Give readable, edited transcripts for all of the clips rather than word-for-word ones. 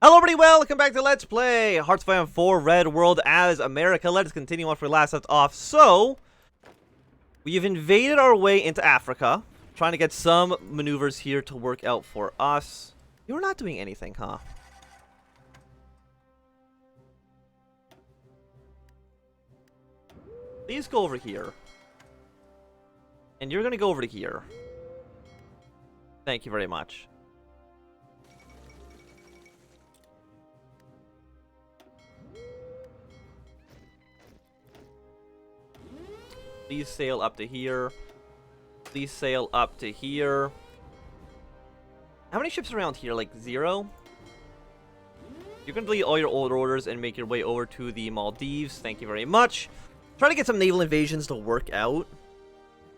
Hello everybody, welcome back to Let's Play Hearts of Iron 4 Red World as America. Let us continue on where we last left off. So, we've invaded our way into Africa, trying to get some maneuvers here to work out for us. You're not doing anything, huh? Please go over here. And you're gonna go over to here. Thank you very much. Please sail up to here. Please sail up to here. How many ships around here? Like 0? You can delete all your old orders and make your way over to the Maldives. Thank you very much. Try to get some naval invasions to work out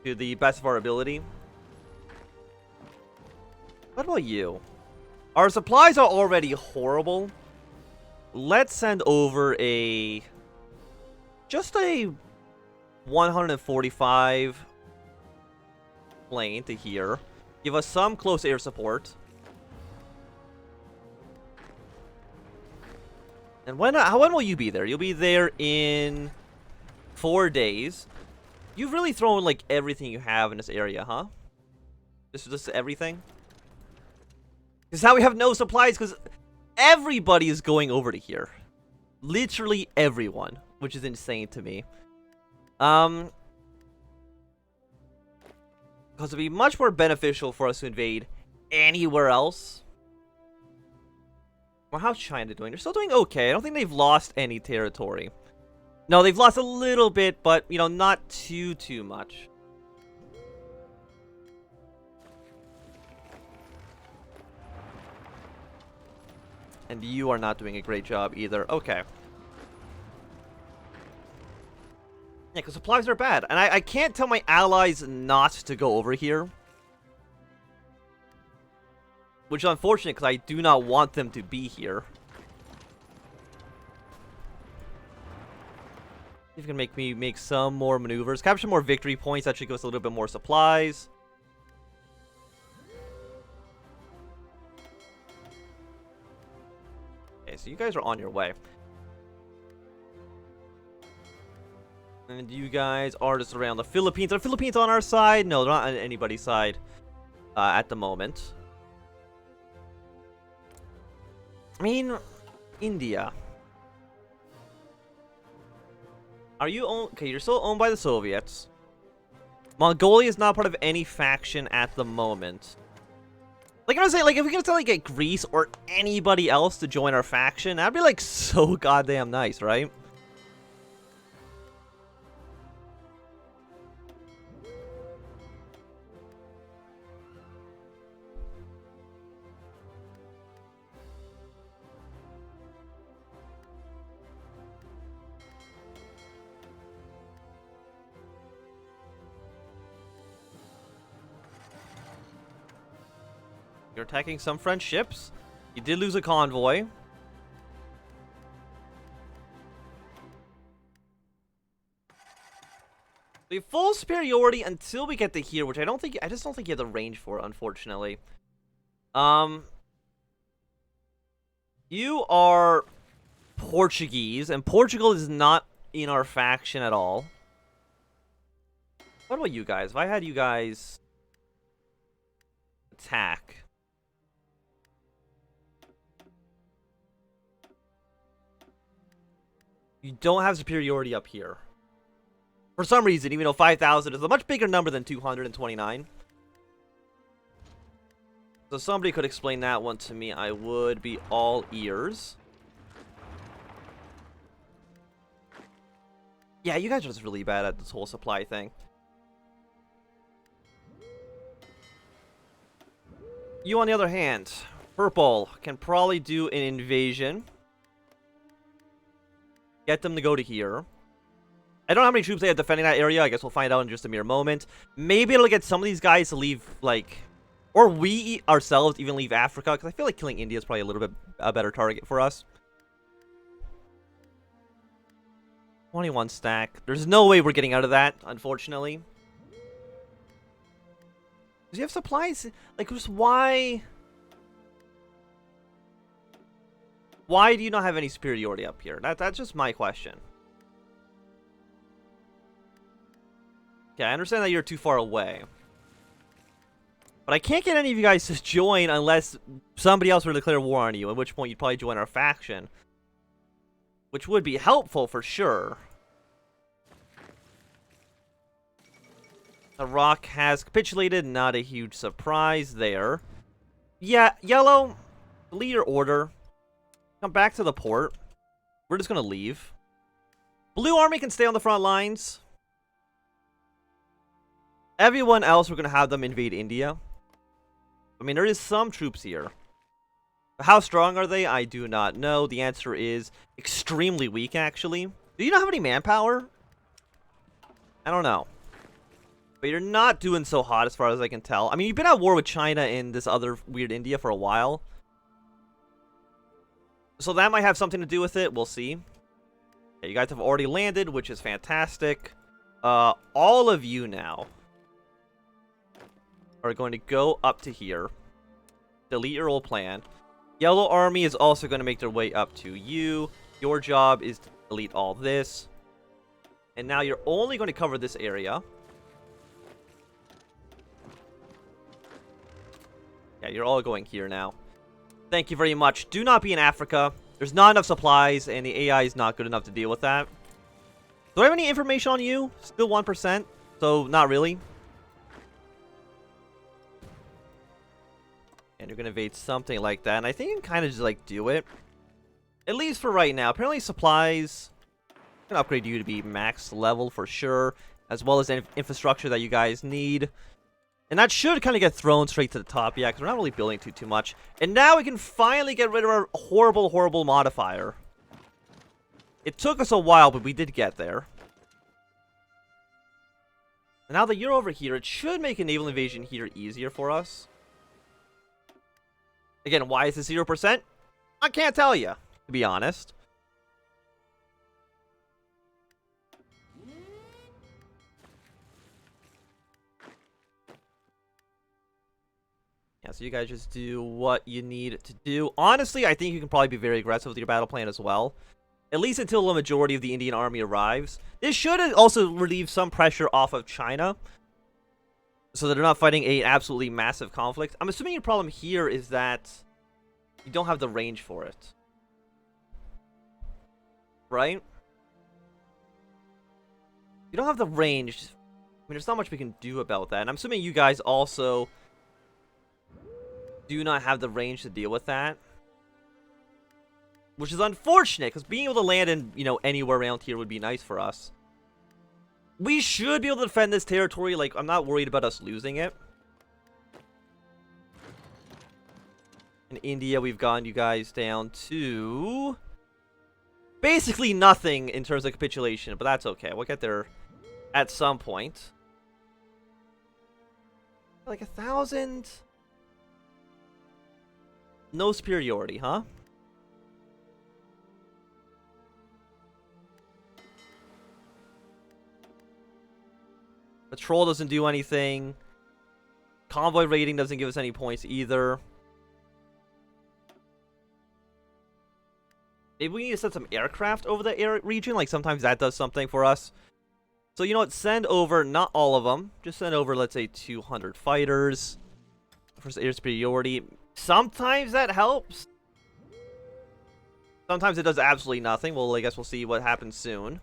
to the best of our ability. What about you? Our supplies are already horrible. Let's send over just a 145 plane to here. Give us some close air support. And when will you be there? You'll be there in 4 days. You've really thrown like everything you have in this area, huh? This is just everything? Because now we have no supplies because everybody is going over to here. Literally everyone, which is insane to me. Because it'd be much more beneficial for us to invade anywhere else. Well, how's China doing? They're still doing okay. I don't think they've lost any territory. No, they've lost a little bit, but, you know, not too much. And you are not doing a great job either. Okay. Yeah, because supplies are bad. And I can't tell my allies not to go over here. Which is unfortunate, because I do not want them to be here. If you can make me make some more maneuvers. Capture more victory points. That should give us a little bit more supplies. Okay, so you guys are on your way. And you guys are just around the Philippines. Are the Philippines on our side? No, they're not on anybody's side at the moment. I mean, India. Are you owned? Okay, you're still owned by the Soviets. Mongolia is not part of any faction at the moment. Like I was saying, like if we could like get Greece or anybody else to join our faction, that'd be like so goddamn nice, right? You're attacking some French ships. You did lose a convoy. We have full superiority until we get to here, which I just don't think you have the range for, unfortunately. You are Portuguese, and Portugal is not in our faction at all. What about you guys? If I had you guys attack. You don't have superiority up here. For some reason, even though 5,000 is a much bigger number than 229. So somebody could explain that one to me. I would be all ears. Yeah, you guys are just really bad at this whole supply thing. You, on the other hand, purple, can probably do an invasion. Get them to go to here. I don't know how many troops they have defending that area. I guess we'll find out in just a mere moment. Maybe it'll get some of these guys to leave, like... Or we ourselves even leave Africa, because I feel like killing India is probably a little bit a better target for us. 21 stack. There's no way we're getting out of that, unfortunately. Does he have supplies? Like, just why... Why do you not have any superiority up here? That's just my question. Okay, I understand that you're too far away. But I can't get any of you guys to join unless somebody else were to declare war on you, at which point you'd probably join our faction. Which would be helpful for sure. The Rock has capitulated, not a huge surprise there. Yeah, Yellow, delete your order. Come back to the port. We're just gonna leave. Blue Army can stay on the front lines. Everyone else, we're gonna have them invade India. I mean, there is some troops here. But how strong are they? I do not know. The answer is extremely weak, actually. Do you not have any manpower? I don't know. But you're not doing so hot as far as I can tell. I mean, you've been at war with China and this other weird India for a while. So that might have something to do with it. We'll see. Okay, you guys have already landed, which is fantastic. All of you now are going to go up to here. Delete your old plan. Yellow Army is also going to make their way up to you. Your job is to delete all this. And now you're only going to cover this area. Yeah, you're all going here now. Thank you very much. Do not be in Africa. There's not enough supplies, and the AI is not good enough to deal with that. Do I have any information on you? Still 1%, so not really. And you're going to invade something like that, and I think you can kind of just, like, do it. At least for right now. Apparently supplies can upgrade you to be max level for sure, as well as infrastructure that you guys need. And that should kind of get thrown straight to the top, yeah, because we're not really building too much. And now we can finally get rid of our horrible, horrible modifier. It took us a while, but we did get there. And now that you're over here, it should make a naval invasion here easier for us. Again, why is it 0%? I can't tell you, to be honest. Yeah, so you guys just do what you need to do. Honestly, I think you can probably be very aggressive with your battle plan as well. At least until the majority of the Indian army arrives. This should also relieve some pressure off of China, so that they're not fighting an absolutely massive conflict. I'm assuming your problem here is that you don't have the range for it. Right? You don't have the range. I mean, there's not much we can do about that. And I'm assuming you guys also do not have the range to deal with that. Which is unfortunate, because being able to land in, you know, anywhere around here would be nice for us. We should be able to defend this territory. Like, I'm not worried about us losing it. In India, we've gotten you guys down to basically nothing in terms of capitulation, but that's okay. We'll get there at some point. Like 1,000? No superiority, huh? Patrol doesn't do anything. Convoy rating doesn't give us any points either. Maybe we need to send some aircraft over the air region. Like, sometimes that does something for us. So, you know what? Send over, not all of them. Just send over, let's say, 200 fighters. For air superiority. Sometimes that helps. Sometimes it does absolutely nothing. Well, I guess we'll see what happens soon.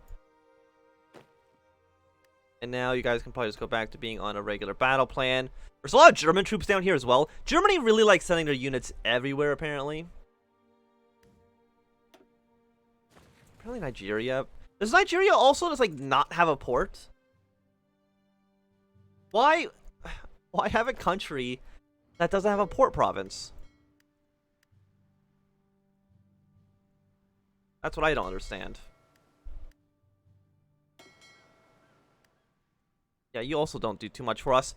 And now you guys can probably just go back to being on a regular battle plan. There's a lot of German troops down here as well. Germany really likes sending their units everywhere, apparently. Apparently Nigeria. Does Nigeria also just, like, not have a port? Why have a country that doesn't have a port province? That's what I don't understand. Yeah, you also don't do too much for us.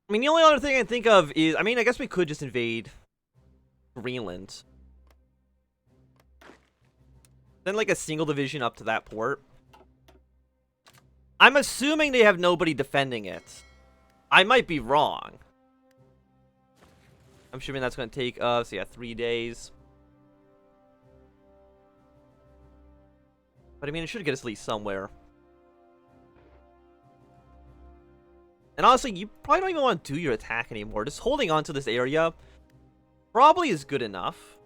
I mean, the only other thing I can think of is, I mean, I guess we could just invade Greenland. Send, like, a single division up to that port. I'm assuming they have nobody defending it. I might be wrong. I'm assuming that's going to take us, yeah, 3 days. But I mean, it should get us at least somewhere. And honestly, you probably don't even want to do your attack anymore. Just holding on to this area probably is good enough.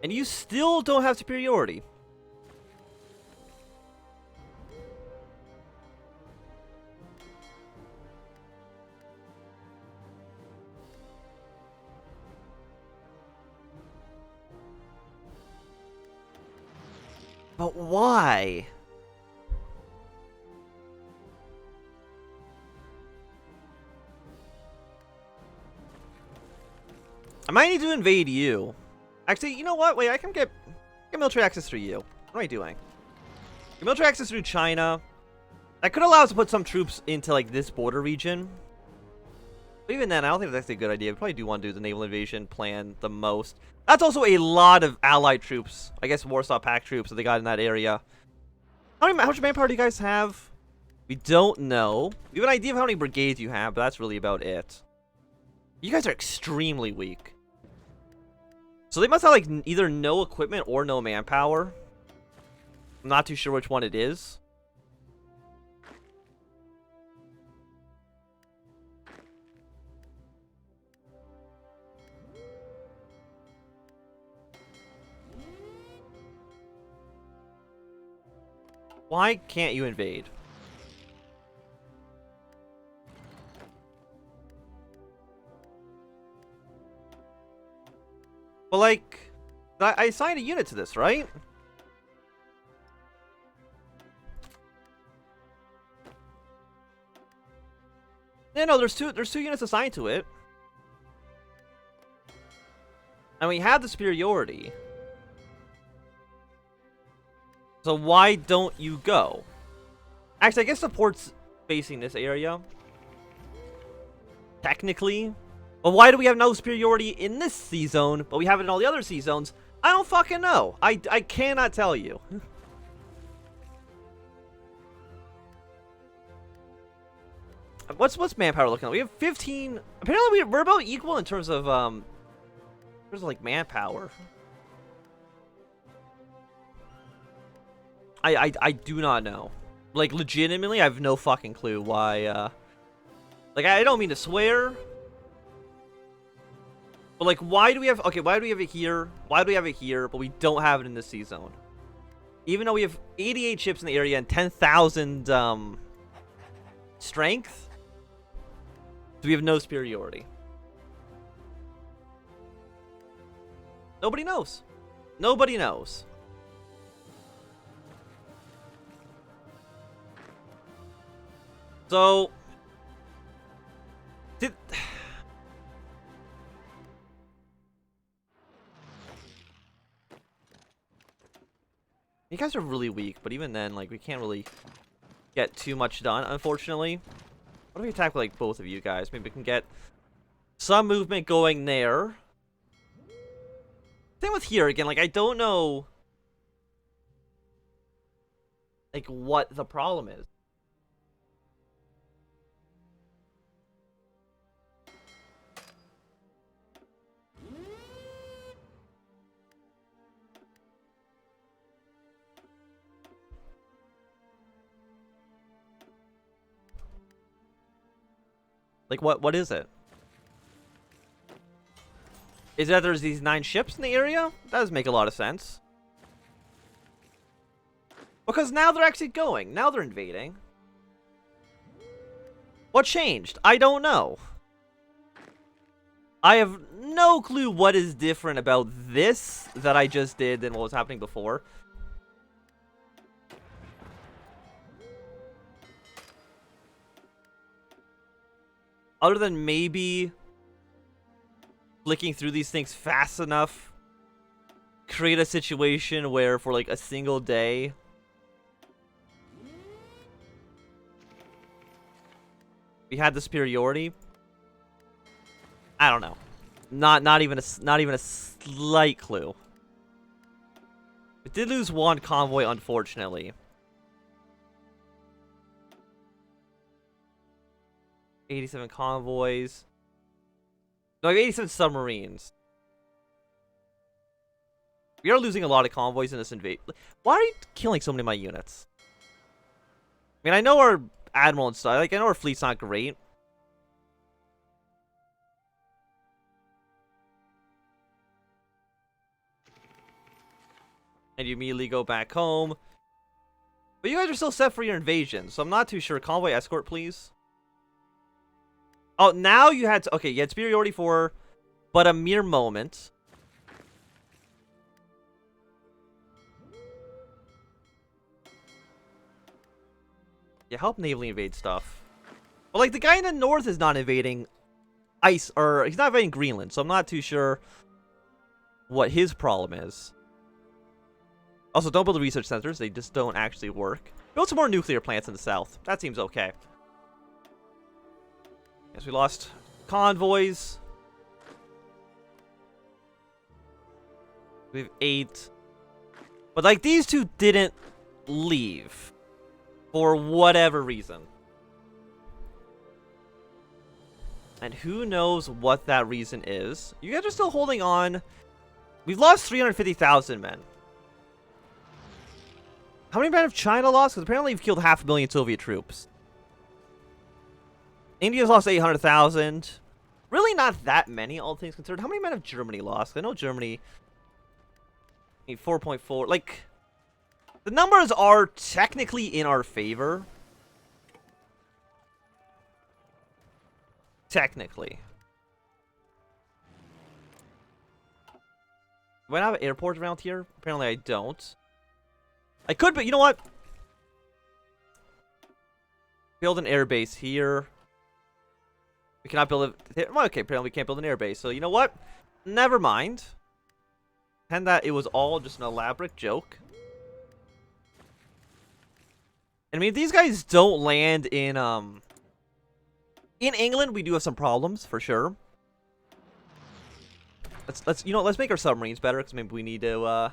And you still don't have superiority. But why? I might need to invade you. Actually, you know what? Wait, I can get military access through you. What am I doing? Get military access through China. That could allow us to put some troops into, like, this border region. But even then, I don't think that's actually a good idea. We probably do want to do the naval invasion plan the most. That's also a lot of allied troops. I guess Warsaw Pact troops that they got in that area. How much manpower do you guys have? We don't know. We have an idea of how many brigades you have, but that's really about it. You guys are extremely weak. So they must have, like, either no equipment or no manpower. I'm not too sure which one it is. Why can't you invade? But, like, I assigned a unit to this, right? Yeah, no, there's two units assigned to it. And we have the superiority. So why don't you go? Actually, I guess support's facing this area. Technically. But why do we have no superiority in this sea zone, but we have it in all the other sea zones? I don't fucking know. I cannot tell you. What's manpower looking like? We have 15. Apparently we're about equal in terms of like manpower. I do not know. Like, legitimately, I have no fucking clue why, like, I don't mean to swear. But, like, why do we have... Okay, why do we have it here? Why do we have it here, but we don't have it in this sea zone? Even though we have 88 ships in the area and 10,000, strength? Do we have no superiority? Nobody knows. Nobody knows. So... You guys are really weak, but even then, like, we can't really get too much done, unfortunately. What if we attack, like, both of you guys? Maybe we can get some movement going there. Same with here, again, like, I don't know, like, what the problem is. Like, what is it? Is that there's these 9 ships in the area? That does make a lot of sense. Because now they're actually going. Now they're invading. What changed? I don't know. I have no clue what is different about this that I just did than what was happening before. Other than maybe flicking through these things fast enough, create a situation where for like a single day we had the superiority. I don't know. Not even a slight clue. We did lose one convoy, unfortunately. 87 convoys. No, I have 87 submarines. We are losing a lot of convoys in this invade. Why are you killing so many of my units? I mean, I know our admiral and stuff. Like, I know our fleet's not great. And you immediately go back home. But you guys are still set for your invasion, so I'm not too sure. Convoy escort, please. Oh, now you had to... Okay, you had superiority for but a mere moment. Yeah, help navally invade stuff. But, like, the guy in the north is not invading ice, or he's not invading Greenland, so I'm not too sure what his problem is. Also, don't build the research centers. They just don't actually work. Build some more nuclear plants in the south. That seems okay. Yes, we lost convoys. We have 8. But, like, these two didn't leave. For whatever reason. And who knows what that reason is. You guys are still holding on. We've lost 350,000 men. How many men have China lost? Because apparently you've killed 500,000 Soviet troops. India's lost 800,000. Really not that many, all things considered. How many men have Germany lost? I know Germany... 4.4. Like, the numbers are technically in our favor. Technically. Do I have an airport around here? Apparently I don't. I could, but you know what? Build an airbase here. We cannot build it. Okay, apparently we can't build an airbase. So you know what? Never mind. Pretend that it was all just an elaborate joke. And I mean, if these guys don't land in England, we do have some problems for sure. Let's make our submarines better, because maybe we need to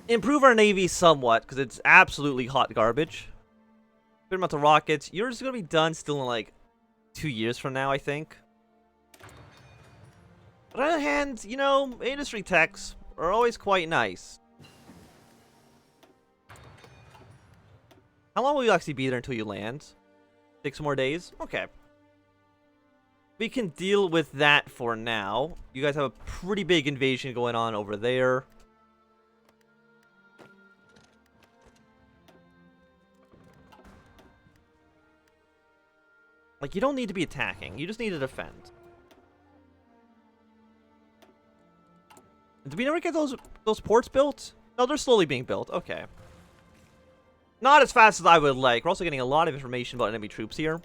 improve our navy somewhat, because it's absolutely hot garbage. Good amount of rockets. Yours is gonna be done still in like 2 years from now, I think. But on the other hand, you know, industry techs are always quite nice. How long will you actually be there until you land? 6 more days? Okay. We can deal with that for now. You guys have a pretty big invasion going on over there. Like, you don't need to be attacking. You just need to defend. Did we never get those ports built? No, they're slowly being built. Okay. Not as fast as I would like. We're also getting a lot of information about enemy troops here.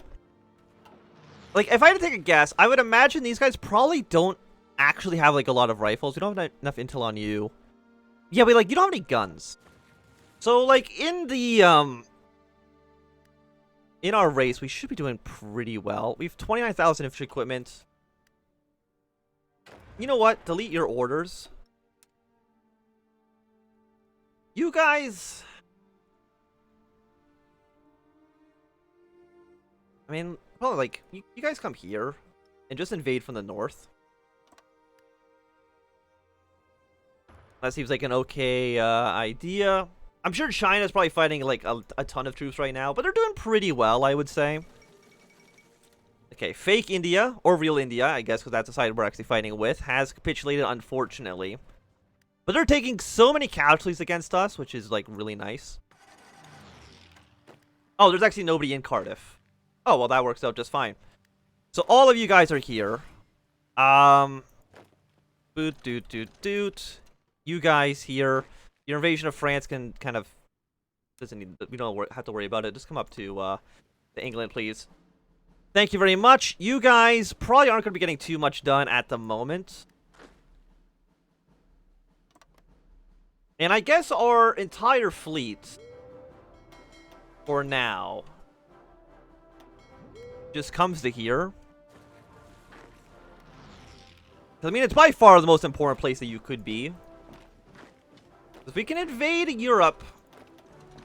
Like, if I had to take a guess, I would imagine these guys probably don't actually have, like, a lot of rifles. We don't have enough intel on you. Yeah, but, like, you don't have any guns. So, like, in the, in our race, we should be doing pretty well. We have 29,000 infantry equipment. You know what? Delete your orders. You guys... I mean, probably, like, you guys come here and just invade from the north. That seems like an okay idea. I'm sure China's probably fighting, like, a ton of troops right now, but they're doing pretty well, I would say. Okay, fake India, or real India, I guess, because that's the side we're actually fighting with, has capitulated, unfortunately. But they're taking so many casualties against us, which is, like, really nice. Oh, there's actually nobody in Cardiff. Oh, well, that works out just fine. So all of you guys are here. Boot, doot, doot, doot. You guys here. Your invasion of France can kind of... doesn't need... we don't have to worry about it. Just come up to England, please. Thank you very much. You guys probably aren't going to be getting too much done at the moment. And I guess our entire fleet, for now, just comes to here. I mean, it's by far the most important place that you could be. If we can invade Europe,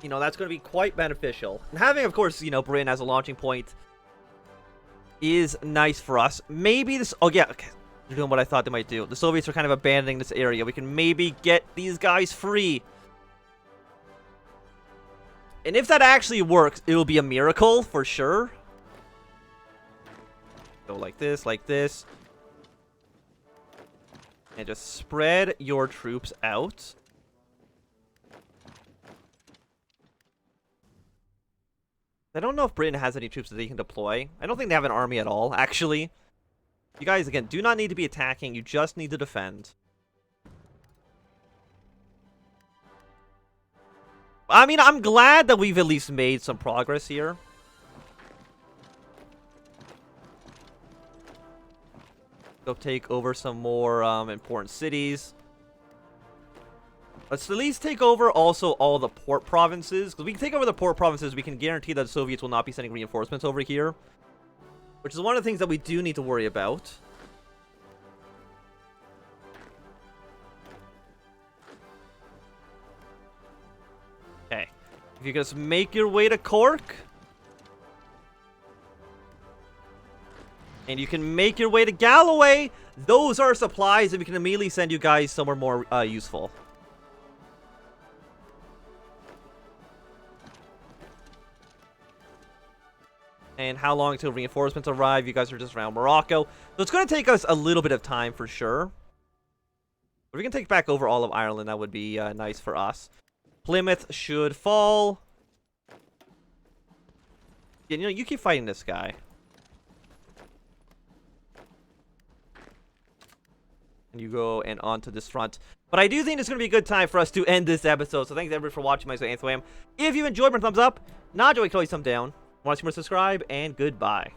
you know, that's going to be quite beneficial. And having, of course, you know, Britain as a launching point is nice for us. Maybe this... oh, yeah, okay. They're doing what I thought they might do. The Soviets are kind of abandoning this area. We can maybe get these guys free. And if that actually works, it'll be a miracle for sure. Go like this, like this. And just spread your troops out. I don't know if Britain has any troops that they can deploy. I don't think they have an army at all, actually. You guys, again, do not need to be attacking. You just need to defend. I mean, I'm glad that we've at least made some progress here. Go take over some more important cities. Let's at least take over also all the port provinces. Because we can take over the port provinces, we can guarantee that the Soviets will not be sending reinforcements over here. Which is one of the things that we do need to worry about. Okay. If you just make your way to Cork. And you can make your way to Galloway. Those are supplies, and we can immediately send you guys somewhere more useful. And how long until reinforcements arrive? You guys are just around Morocco. So it's going to take us a little bit of time for sure. If we can take back over all of Ireland, that would be nice for us. Plymouth should fall. Yeah, you know, you keep fighting this guy. And you go and onto this front. But I do think it's going to be a good time for us to end this episode. So thanks everybody for watching. My name is Anthony. If you enjoyed, thumbs up. Not enjoy, thumbs down. Want to see more, subscribe, and goodbye.